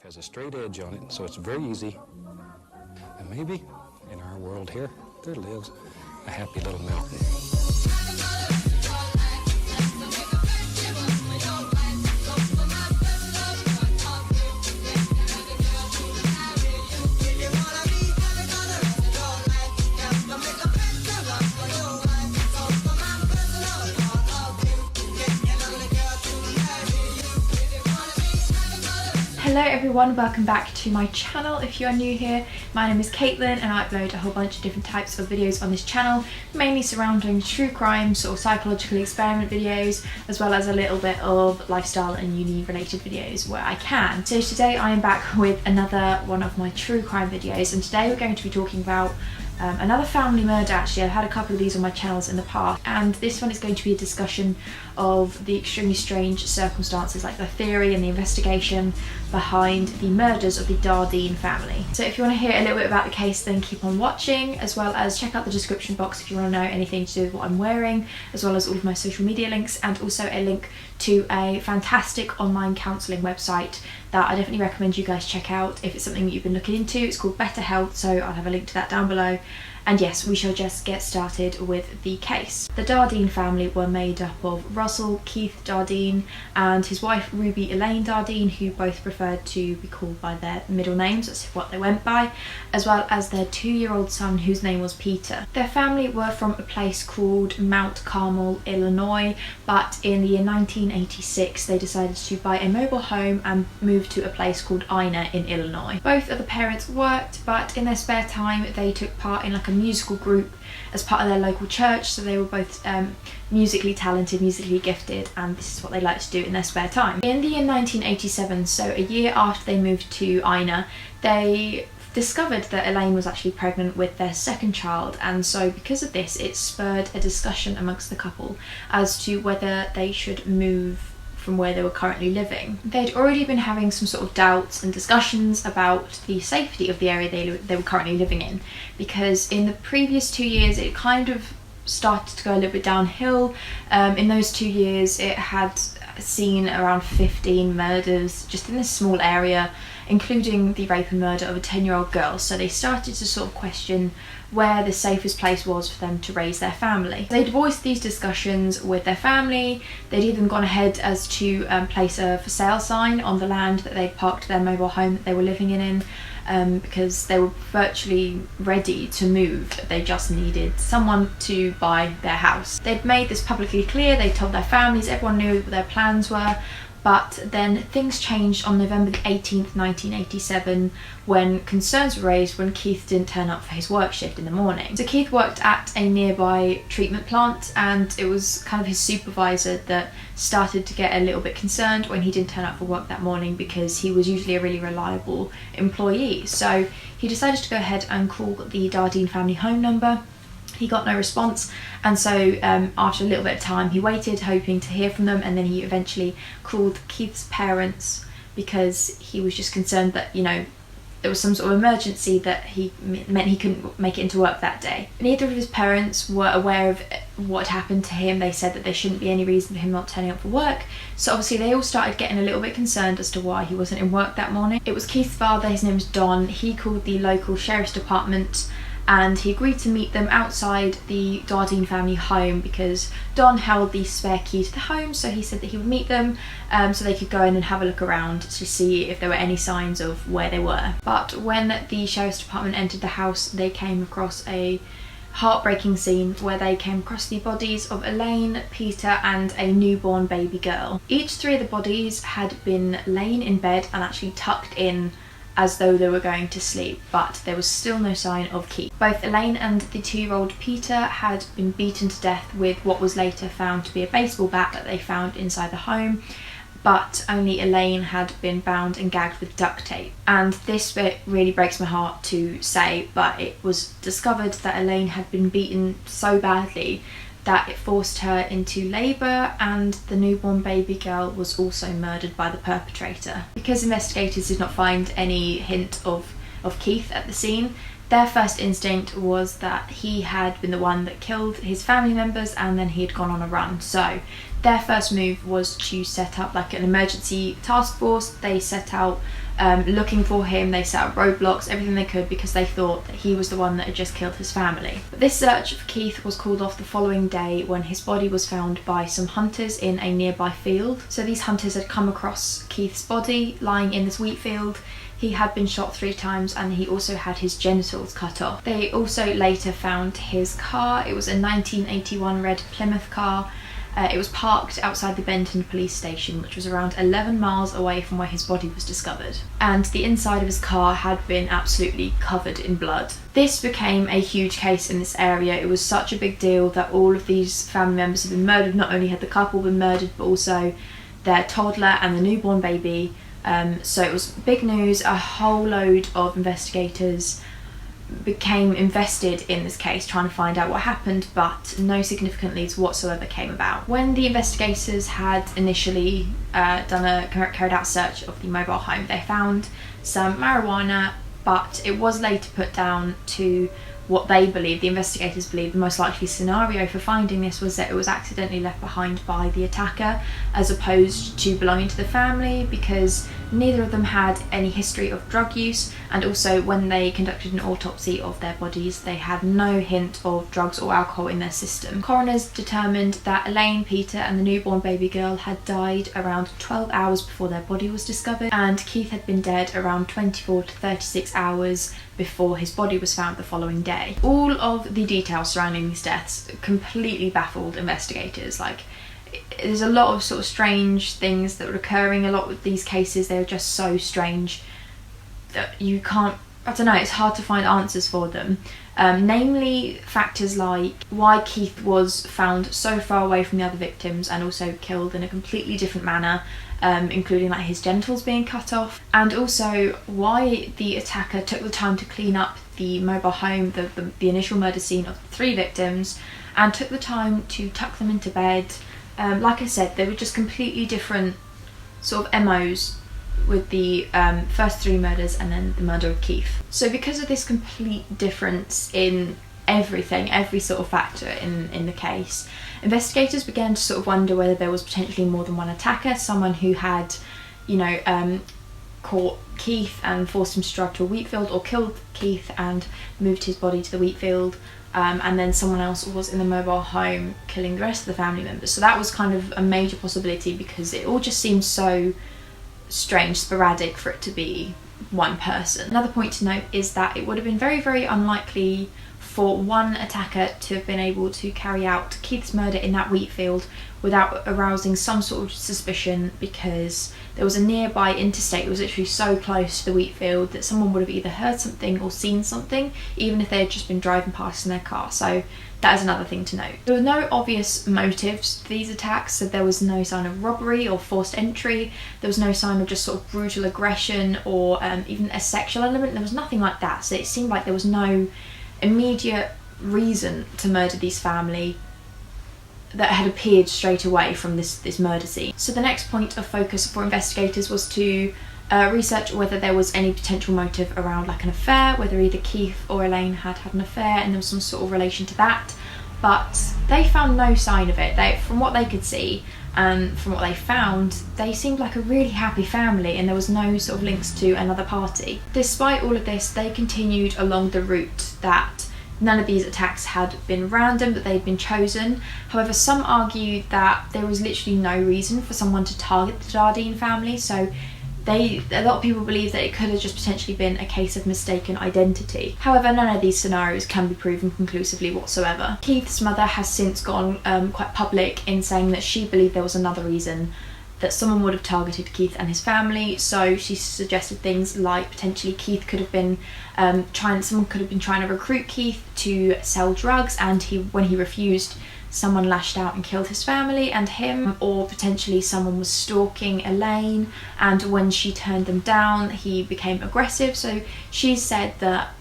has a straight edge on it, so it's very easy. And maybe in our world here, there lives a happy little mountain. Hello everyone, welcome back to my channel. If you are new here, my name is Caitlin and I upload a whole bunch of different types of videos on this channel, mainly surrounding true crime, sort of psychological experiment videos, as well as a little bit of lifestyle and uni related videos where I can. So today I am back with another one of my true crime videos, and today we're going to be talking about another family murder. Actually, I've had a couple of these on my channels in the past, and this one is going to be a discussion of the extremely strange circumstances, like the theory and the investigation behind the murders of the Dardeen family. So if you want to hear a little bit about the case, then keep on watching, as well as check out the description box if you want to know anything to do with what I'm wearing, as well as all of my social media links, and also a link to a fantastic online counselling website that I definitely recommend you guys check out if it's something that you've been looking into. It's called BetterHelp, so I'll have a link to that down below. And yes, we shall just get started with the case. The Dardeen family were made up of Russell Keith Dardeen and his wife Ruby Elaine Dardeen, who both preferred to be called by their middle names, that's what they went by, as well as their 2-year-old son, whose name was Peter. Their family were from a place called Mount Carmel, Illinois, but in the year 1986 they decided to buy a mobile home and move to a place called Ina in Illinois. Both of the parents worked, but in their spare time they took part in like a musical group as part of their local church, so they were both musically talented, musically gifted, and this is what they liked to do in their spare time. In the year 1987, so a year after they moved to Ina, they discovered that Elaine was actually pregnant with their second child, and so because of this it spurred a discussion amongst the couple as to whether they should move from where they were currently living. They'd already been having some sort of doubts and discussions about the safety of the area they were currently living in, because in the previous 2 years it kind of started to go a little bit downhill. In those 2 years it had seen around 15 murders just in this small area, including the rape and murder of a 10-year-old girl, so they started to sort of question where the safest place was for them to raise their family. They'd voiced these discussions with their family. They'd even gone ahead as to place a for sale sign on the land that they'd parked their mobile home that they were living in, because they were virtually ready to move. They just needed someone to buy their house. They'd made this publicly clear, they told their families, everyone knew what their plans were. But then things changed on November 18th, 1987, when concerns were raised when Keith didn't turn up for his work shift in the morning. So Keith worked at a nearby treatment plant, and it was kind of his supervisor that started to get a little bit concerned when he didn't turn up for work that morning, because he was usually a really reliable employee. So he decided to go ahead and call the Dardeen family home number. He got no response, and so after a little bit of time he waited, hoping to hear from them, and then he eventually called Keith's parents because he was just concerned that, you know, there was some sort of emergency that meant he couldn't make it into work that day. Neither of his parents were aware of what had happened to him. They said that there shouldn't be any reason for him not turning up for work, so obviously they all started getting a little bit concerned as to why he wasn't in work that morning. It was Keith's father, his name was Don. He called the local sheriff's department and he agreed to meet them outside the Dardeen family home because Don held the spare key to the home, so he said that he would meet them so they could go in and have a look around to see if there were any signs of where they were. But when the sheriff's department entered the house, they came across a heartbreaking scene where they came across the bodies of Elaine, Peter and a newborn baby girl. Each 3 of the bodies had been laying in bed and actually tucked in as though they were going to sleep, but there was still no sign of Keith. Both Elaine and the 2-year-old Peter had been beaten to death with what was later found to be a baseball bat that they found inside the home, but only Elaine had been bound and gagged with duct tape. And this bit really breaks my heart to say, but it was discovered that Elaine had been beaten so badly that it forced her into labour, and the newborn baby girl was also murdered by the perpetrator. Because investigators did not find any hint of Keith at the scene, their first instinct was that he had been the one that killed his family members and then he had gone on a run. So their first move was to set up like an emergency task force. They set out looking for him. They set up roadblocks, everything they could, because they thought that he was the one that had just killed his family. But this search for Keith was called off the following day when his body was found by some hunters in a nearby field. So these hunters had come across Keith's body lying in this wheat field. He had been shot 3 times and he also had his genitals cut off. They also later found his car. It was a 1981 red Plymouth car. It was parked outside the Benton police station, which was around 11 miles away from where his body was discovered. And the inside of his car had been absolutely covered in blood. This became a huge case in this area. It was such a big deal that all of these family members had been murdered. Not only had the couple been murdered, but also their toddler and the newborn baby. So it was big news. A whole load of investigators became invested in this case, trying to find out what happened, but no significant leads whatsoever came about. When the investigators had initially carried out a search of the mobile home, they found some marijuana, but it was later put down to what they believed, the investigators believed, the most likely scenario for finding this was that it was accidentally left behind by the attacker as opposed to belonging to the family, because neither of them had any history of drug use, and also when they conducted an autopsy of their bodies they had no hint of drugs or alcohol in their system. Coroners determined that Elaine, Peter and the newborn baby girl had died around 12 hours before their body was discovered, and Keith had been dead around 24 to 36 hours before his body was found the following day. All of the details surrounding these deaths completely baffled investigators. Like, there's a lot of sort of strange things that were occurring. A lot with these cases, they were just so strange that you can't, I don't know, it's hard to find answers for them. Namely factors like why Keith was found so far away from the other victims and also killed in a completely different manner, including like his genitals being cut off, and also why the attacker took the time to clean up the mobile home, the initial murder scene of the 3 victims, and took the time to tuck them into bed. Like I said, they were just completely different sort of MOs with the first 3 murders and then the murder of Keith. So because of this complete difference in everything, every sort of factor in the case, investigators began to sort of wonder whether there was potentially more than one attacker, someone who had, you know, caught Keith and forced him to drive to a wheat field, or killed Keith and moved his body to the wheat field, and then someone else was in the mobile home killing the rest of the family members. So that was kind of a major possibility because it all just seemed so strange, sporadic for it to be one person. Another point to note is that it would have been very, very unlikely for one attacker to have been able to carry out Keith's murder in that wheat field without arousing some sort of suspicion, because there was a nearby interstate. It was literally so close to the wheat field that someone would have either heard something or seen something, even if they had just been driving past in their car. So that is another thing to note. There were no obvious motives for these attacks, so there was no sign of robbery or forced entry. There was no sign of just sort of brutal aggression or even a sexual element. There was nothing like that. So it seemed like there was no immediate reason to murder this family that had appeared straight away from this murder scene. So the next point of focus for investigators was to research whether there was any potential motive around like an affair, whether either Keith or Elaine had an affair and there was some sort of relation to that, but they found no sign of it. From what they could see and from what they found, they seemed like a really happy family and there was no sort of links to another party. Despite all of this, they continued along the route that none of these attacks had been random, that they'd been chosen. However, some argue that there was literally no reason for someone to target the Dardeen family, so a lot of people believe that it could have just potentially been a case of mistaken identity. However, none of these scenarios can be proven conclusively whatsoever. Keith's mother has since gone quite public in saying that she believed there was another reason that someone would have targeted Keith and his family. So she suggested things like potentially Keith could have been someone could have been trying to recruit Keith to sell drugs, and when he refused, someone lashed out and killed his family and him, or potentially someone was stalking Elaine and when she turned them down he became aggressive. So she said that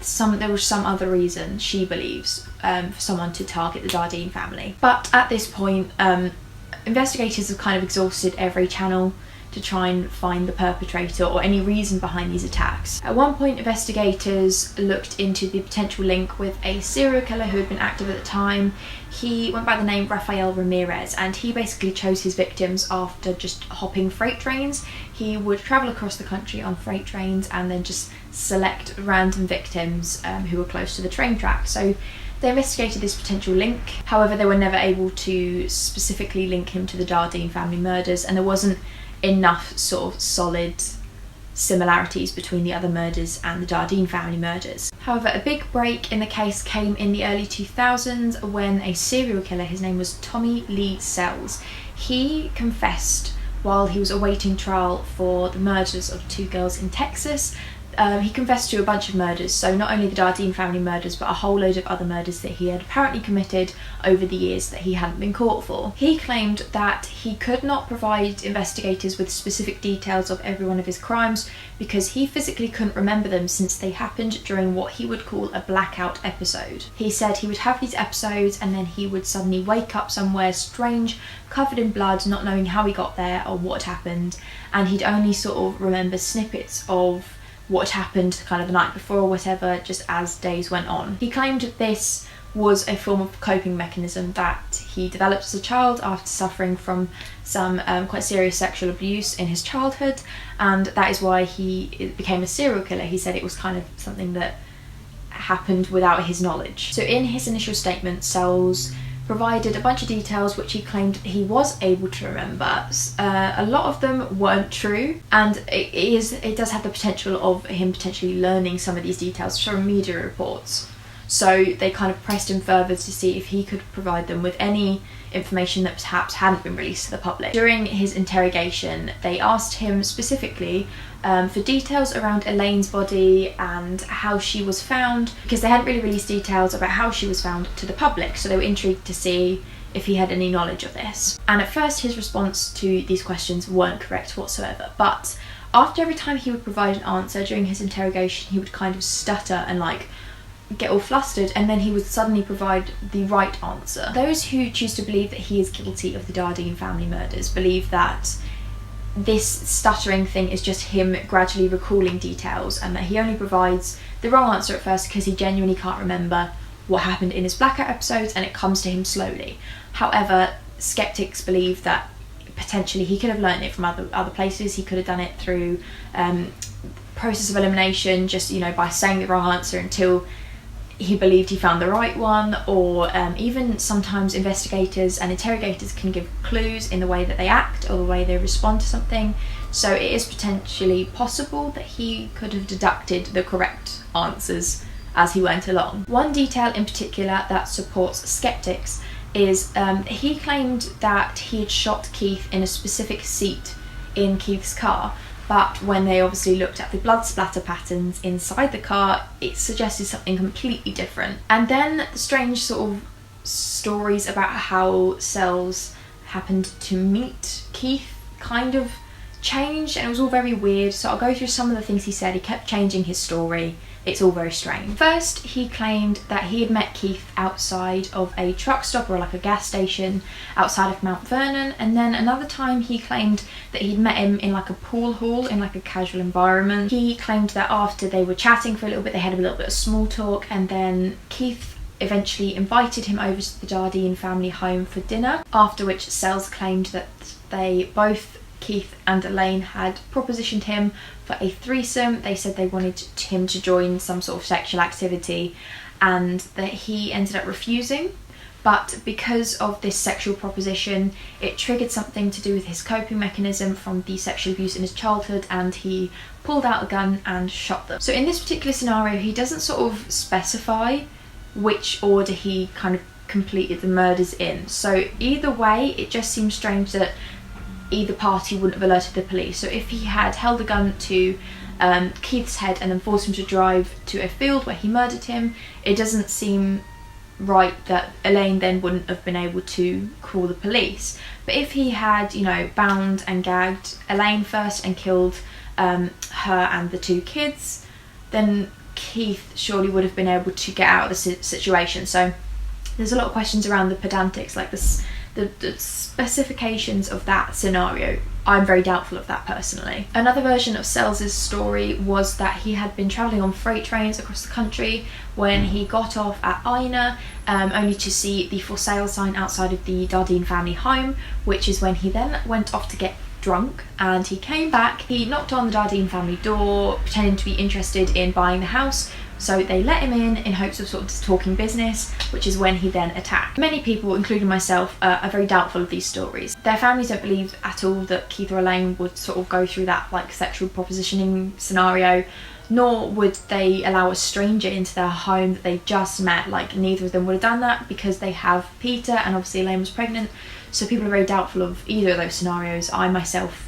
there was some other reason, she believes, for someone to target the Dardeen family. But at this point, investigators have kind of exhausted every channel to try and find the perpetrator or any reason behind these attacks. At one point, investigators looked into the potential link with a serial killer who had been active at the time. He went by the name Rafael Ramirez, and he basically chose his victims after just hopping freight trains. He would travel across the country on freight trains and then just select random victims who were close to the train track. So they investigated this potential link. However, they were never able to specifically link him to the Dardeen family murders, and there wasn't enough sort of solid similarities between the other murders and the Dardeen family murders. However, a big break in the case came in the early 2000s when a serial killer, his name was Tommy Lee Sells, he confessed while he was awaiting trial for the murders of 2 girls in Texas. He confessed to a bunch of murders, so not only the Dardeen family murders, but a whole load of other murders that he had apparently committed over the years that he hadn't been caught for. He claimed that he could not provide investigators with specific details of every one of his crimes because he physically couldn't remember them since they happened during what he would call a blackout episode. He said he would have these episodes and then he would suddenly wake up somewhere strange, covered in blood, not knowing how he got there or what had happened, and he'd only sort of remember snippets of what happened kind of the night before or whatever, just as days went on. He claimed that this was a form of coping mechanism that he developed as a child after suffering from some quite serious sexual abuse in his childhood, and that is why he became a serial killer. He said it was kind of something that happened without his knowledge. So in his initial statement, Sells provided a bunch of details which he claimed he was able to remember. A lot of them weren't true, and it does have the potential of him potentially learning some of these details from media reports. So they kind of pressed him further to see if he could provide them with any information that perhaps hadn't been released to the public. During his interrogation, they asked him specifically for details around Elaine's body and how she was found, because they hadn't really released details about how she was found to the public, so they were intrigued to see if he had any knowledge of this. And at first his response to these questions weren't correct whatsoever, but after every time he would provide an answer during his interrogation, he would kind of stutter and get all flustered, and then he would suddenly provide the right answer. Those who choose to believe that he is guilty of the Dardeen family murders believe that this stuttering thing is just him gradually recalling details, and that he only provides the wrong answer at first because he genuinely can't remember what happened in his blackout episodes and it comes to him slowly. However, skeptics believe that potentially he could have learned it from other places. He could have done it through process of elimination, just by saying the wrong answer until he believed he found the right one, or even sometimes investigators and interrogators can give clues in the way that they act or the way they respond to something. So it is potentially possible that he could have deducted the correct answers as he went along. One detail in particular that supports skeptics is he claimed that he had shot Keith in a specific seat in Keith's car, but when they obviously looked at the blood splatter patterns inside the car, it suggested something completely different. And then the strange sort of stories about how Sells happened to meet Keith kind of changed, and it was all very weird. So I'll go through some of the things he said. He kept changing his story. It's all very strange. First, he claimed that he had met Keith outside of a truck stop or a gas station outside of Mount Vernon, and then another time he claimed that he'd met him in a pool hall in a casual environment. He claimed that after they were chatting for a little bit, they had a little bit of small talk, and then Keith eventually invited him over to the Dardeen family home for dinner, after which Sells claimed that they both, Keith and Elaine, had propositioned him for a threesome. They said they wanted him to join some sort of sexual activity, and that he ended up refusing. But because of this sexual proposition, it triggered something to do with his coping mechanism from the sexual abuse in his childhood, and he pulled out a gun and shot them. So in this particular scenario, he doesn't sort of specify which order he kind of completed the murders in. So either way, it just seems strange that either party wouldn't have alerted the police. So if he had held a gun to Keith's head and then forced him to drive to a field where he murdered him, it doesn't seem right that Elaine then wouldn't have been able to call the police. But if he had, bound and gagged Elaine first and killed her and the 2 kids, then Keith surely would have been able to get out of the situation. So there's a lot of questions around the pedantics, the specifications of that scenario I'm very doubtful of that personally. Another version of Sells's story was that he had been travelling on freight trains across the country when he got off at Ina, only to see the for sale sign outside of the Dardeen family home, which is when he then went off to get drunk, and he came back. He knocked on the Dardeen family door pretending to be interested in buying the house, so they let him in hopes of sort of talking business, which is when he then attacked. Many people, including myself, are very doubtful of these stories. Their families don't believe at all that Keith or Elaine would sort of go through that like sexual propositioning scenario, nor would they allow a stranger into their home that they just met. Like, neither of them would have done that because they have Peter, and obviously Elaine was pregnant, so people are very doubtful of either of those scenarios. I myself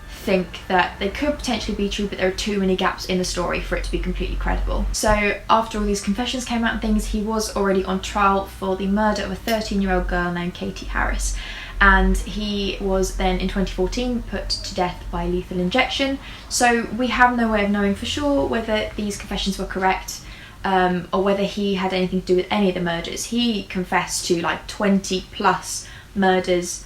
think that they could potentially be true, but there are too many gaps in the story for it to be completely credible. So after all these confessions came out and things, he was already on trial for the murder of a 13-year-old girl named Katie Harris, and he was then in 2014 put to death by lethal injection. So we have no way of knowing for sure whether these confessions were correct, or whether he had anything to do with any of the murders. He confessed to like 20 plus murders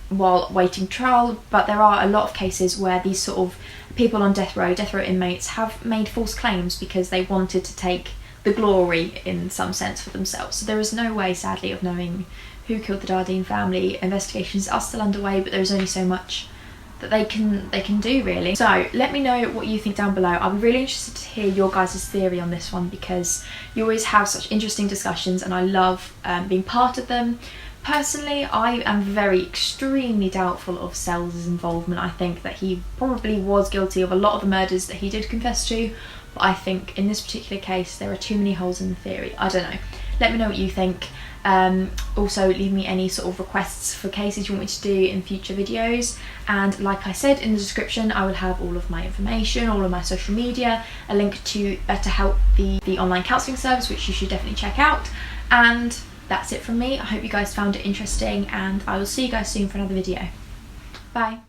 while waiting trial, but there are a lot of cases where these sort of people on death row inmates have made false claims because they wanted to take the glory in some sense for themselves. So there is no way, sadly, of knowing who killed the Dardeen family. Investigations are still underway, but there's only so much that they can do, really. So let me know what you think down below. I'll be really interested to hear your guys' theory on this one, because you always have such interesting discussions and I love being part of them. Personally, I am extremely doubtful of Sells's involvement. I think that he probably was guilty of a lot of the murders that he did confess to, but I think in this particular case there are too many holes in the theory. I don't know. Let me know what you think. Also leave me any sort of requests for cases you want me to do in future videos, and like I said in the description, I will have all of my information, all of my social media, a link to BetterHelp, the online counselling service, which you should definitely check out. And that's it from me. I hope you guys found it interesting, and I will see you guys soon for another video. Bye.